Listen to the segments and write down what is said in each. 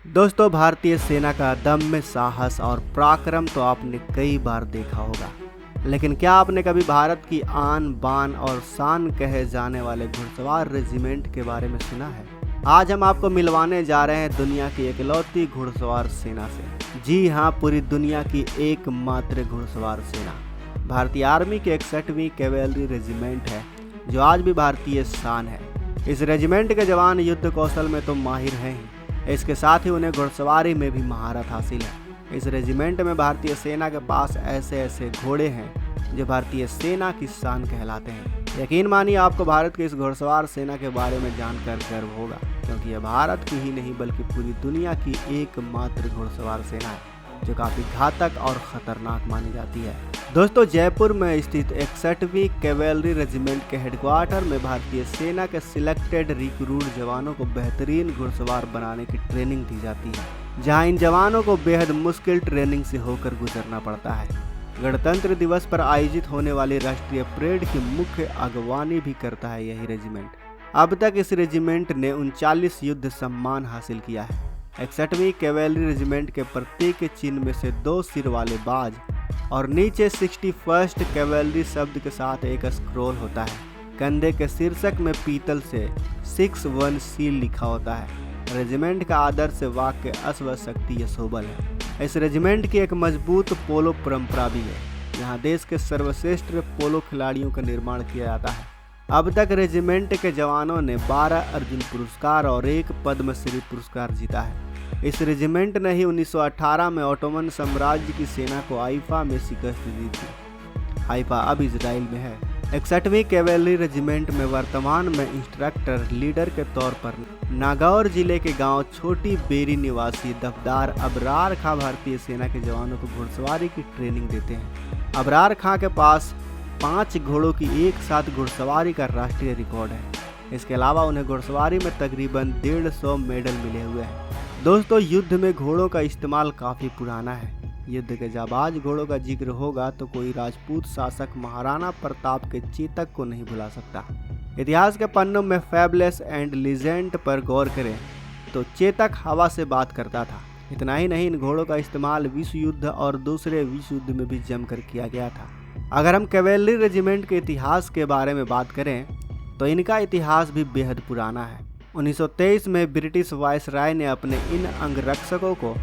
दोस्तों, भारतीय सेना का दम्य साहस और पराक्रम तो आपने कई बार देखा होगा, लेकिन क्या आपने कभी भारत की आन बान और शान कहे जाने वाले घुड़सवार रेजिमेंट के बारे में सुना है? आज हम आपको मिलवाने जा रहे हैं दुनिया की इकलौती घुड़सवार सेना से। जी हाँ, पूरी दुनिया की एकमात्र घुड़सवार सेना भारतीय आर्मी की 61वीं कैवेलरी रेजिमेंट है, जो आज भी भारतीय शान है। इस रेजिमेंट के जवान युद्ध कौशल में तो माहिर हैं ही, इसके साथ ही उन्हें घुड़सवारी में भी महारत हासिल है। इस रेजिमेंट में भारतीय सेना के पास ऐसे ऐसे घोड़े हैं जो भारतीय सेना की शान कहलाते हैं। यकीन मानिए, आपको भारत की इस घुड़सवार सेना के बारे में जानकर गर्व होगा, क्योंकि यह भारत की ही नहीं बल्कि पूरी दुनिया की एकमात्र घुड़सवार सेना है, जो काफ़ी घातक और ख़तरनाक मानी जाती है। दोस्तों, जयपुर में स्थित 61वीं कैवेलरी रेजिमेंट के हेडक्वार्टर में भारतीय सेना के सिलेक्टेड रिक्रूट जवानों को बेहतरीन घुड़सवार बनाने की ट्रेनिंग दी जाती है, जहां इन जवानों को बेहद मुश्किल ट्रेनिंग से होकर गुजरना पड़ता है। गणतंत्र दिवस पर आयोजित होने वाली राष्ट्रीय परेड की मुख्य अगवानी भी करता है यही रेजिमेंट। अब तक इस रेजिमेंट ने 39 युद्ध सम्मान हासिल किया है। 61वीं कैवेलरी रेजिमेंट के प्रत्येक चिन्ह में से 2 सिर वाले बाज और नीचे 61st कैवेलरी शब्द के साथ एक स्क्रोल होता है। कंधे के शीर्षक में पीतल से 61 सील लिखा होता है। रेजिमेंट का आदर्श वाक्य अश्व शक्ति यशोबल है। इस रेजिमेंट की एक मजबूत पोलो परंपरा भी है। यहाँ देश के सर्वश्रेष्ठ पोलो खिलाड़ियों का निर्माण किया जाता है। अब तक रेजिमेंट के जवानों ने 12 अर्जुन पुरस्कार और 1 पद्मश्री पुरस्कार जीता है। इस रेजिमेंट ने ही 1918 में ओटोमन साम्राज्य की सेना को हाइफा में शिकस्त दी थी। हाइफा अब इजराइल में है। 61वीं कैवेलरी रेजिमेंट में वर्तमान में इंस्ट्रक्टर लीडर के तौर पर नागौर जिले के गांव छोटी बेरी निवासी दफदार अबरार खां भारतीय सेना के जवानों को घुड़सवारी की ट्रेनिंग देते हैं। अबरार खां के पास 5 घोड़ों की एक साथ घुड़सवारी का राष्ट्रीय रिकॉर्ड है। इसके अलावा उन्हें घुड़सवारी में तकरीबन 150 मेडल मिले हुए हैं। दोस्तों, युद्ध में घोड़ों का इस्तेमाल काफ़ी पुराना है। युद्ध के जाबाज घोड़ों का जिक्र होगा तो कोई राजपूत शासक महाराणा प्रताप के चेतक को नहीं भुला सकता। इतिहास के पन्नों में फैबलेस एंड लीजेंड पर गौर करें तो चेतक हवा से बात करता था। इतना ही नहीं, इन घोड़ों का इस्तेमाल विश्व युद्ध और दूसरे विश्व युद्ध में भी जमकर किया गया था। अगर हम कैवेलरी रेजिमेंट के इतिहास के बारे में बात करें तो इनका इतिहास भी बेहद पुराना है। 1923 में ब्रिटिश वायसराय ने अपने इन अंगरक्षकों को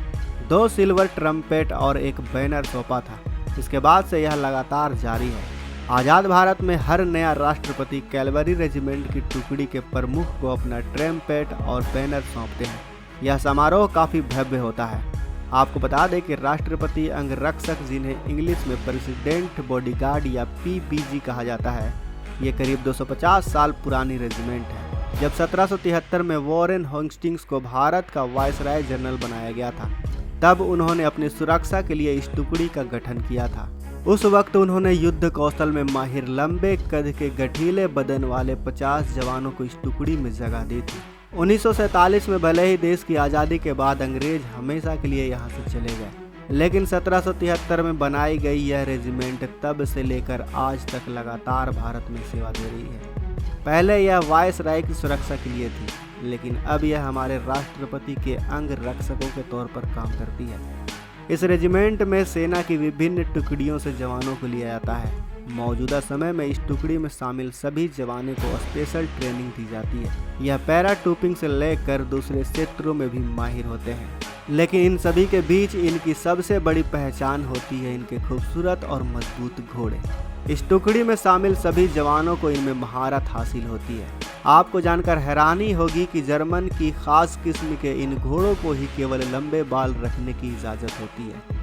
2 सिल्वर ट्रम्पेट और 1 बैनर सौंपा था। इसके बाद से यह लगातार जारी है। आज़ाद भारत में हर नया राष्ट्रपति कैवेलरी रेजिमेंट की टुकड़ी के प्रमुख को अपना ट्रम्पेट और बैनर सौंपते हैं। यह समारोह काफ़ी भव्य होता है। आपको बता दें कि राष्ट्रपति अंगरक्षक, जिन्हें इंग्लिश में प्रेसिडेंट बॉडीगार्ड या PBG कहा जाता है, ये करीब 250 साल पुरानी रेजिमेंट है। जब 1773 में वॉरेन हेस्टिंग्स को भारत का वायसराय जनरल बनाया गया था, तब उन्होंने अपनी सुरक्षा के लिए इस टुकड़ी का गठन किया था। उस वक्त उन्होंने युद्ध कौशल में माहिर लंबे कद के गठीले बदन वाले 50 जवानों को इस टुकड़ी में जगह दी थी। 1947 में भले ही देश की आज़ादी के बाद अंग्रेज हमेशा के लिए यहाँ से चले गए, लेकिन 1773 में बनाई गई यह रेजिमेंट तब से लेकर आज तक लगातार भारत में सेवा दे रही है। पहले यह वायसराय की सुरक्षा के लिए थी, लेकिन अब यह हमारे राष्ट्रपति के अंगरक्षकों के तौर पर काम करती है। इस रेजिमेंट में सेना की विभिन्न टुकड़ियों से जवानों को लिया जाता है। मौजूदा समय में इस टुकड़ी में शामिल सभी जवानों को स्पेशल ट्रेनिंग दी जाती है। यह पैराट्रूपिंग से लेकर दूसरे क्षेत्रों में भी माहिर होते हैं, लेकिन इन सभी के बीच इनकी सबसे बड़ी पहचान होती है इनके खूबसूरत और मजबूत घोड़े। इस टुकड़ी में शामिल सभी जवानों को इनमें महारत हासिल होती है। आपको जानकर हैरानी होगी कि जर्मन की खास किस्म के इन घोड़ों को ही केवल लंबे बाल रखने की इजाज़त होती है।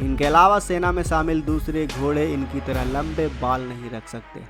इनके अलावा सेना में शामिल दूसरे घोड़े इनकी तरह लंबे बाल नहीं रख सकते।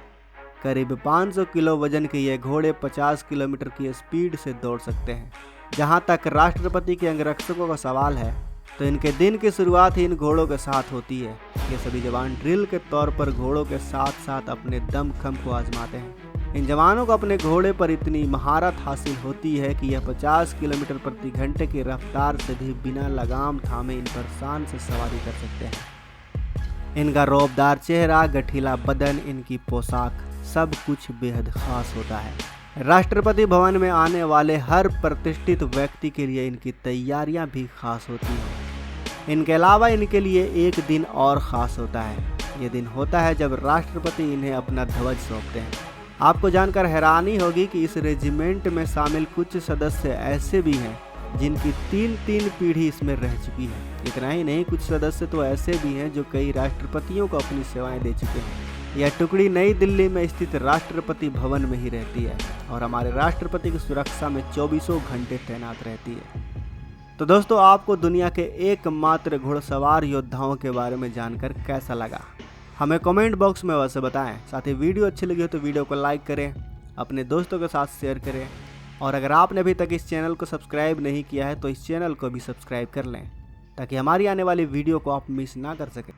करीब 500 किलो वजन के ये घोड़े 50 किलोमीटर की स्पीड से दौड़ सकते हैं। जहाँ तक राष्ट्रपति के अंगरक्षकों का सवाल है, तो इनके दिन की शुरुआत ही इन घोड़ों के साथ होती है। ये सभी जवान ड्रिल के तौर पर घोड़ों के साथ साथ अपने दमखम को आजमाते हैं। इन जवानों को अपने घोड़े पर इतनी महारत हासिल होती है कि यह 50 किलोमीटर प्रति घंटे की रफ्तार से भी बिना लगाम थामे इन पर शान से सवारी कर सकते हैं। इनका रौबदार चेहरा, गठीला बदन, इनकी पोशाक, सब कुछ बेहद खास होता है। राष्ट्रपति भवन में आने वाले हर प्रतिष्ठित व्यक्ति के लिए इनकी तैयारियां भी खास होती हैं। इनके अलावा इनके लिए एक दिन और ख़ास होता है। ये दिन होता है जब राष्ट्रपति इन्हें अपना ध्वज सौंपते हैं। आपको जानकर हैरानी होगी कि इस रेजिमेंट में शामिल कुछ सदस्य ऐसे भी हैं जिनकी तीन पीढ़ी इसमें रह चुकी है। इतना ही नहीं, कुछ सदस्य तो ऐसे भी हैं जो कई राष्ट्रपतियों को अपनी सेवाएं दे चुके हैं। यह टुकड़ी नई दिल्ली में स्थित राष्ट्रपति भवन में ही रहती है और हमारे राष्ट्रपति की सुरक्षा में 24 घंटे तैनात रहती है। तो दोस्तों, आपको दुनिया के एकमात्र घुड़सवार योद्धाओं के बारे में जानकर कैसा लगा, हमें कमेंट बॉक्स में अवश्य बताएं। साथ ही वीडियो अच्छी लगी हो तो वीडियो को लाइक करें, अपने दोस्तों के साथ शेयर करें और अगर आपने अभी तक इस चैनल को सब्सक्राइब नहीं किया है तो इस चैनल को भी सब्सक्राइब कर लें ताकि हमारी आने वाली वीडियो को आप मिस ना कर सकें।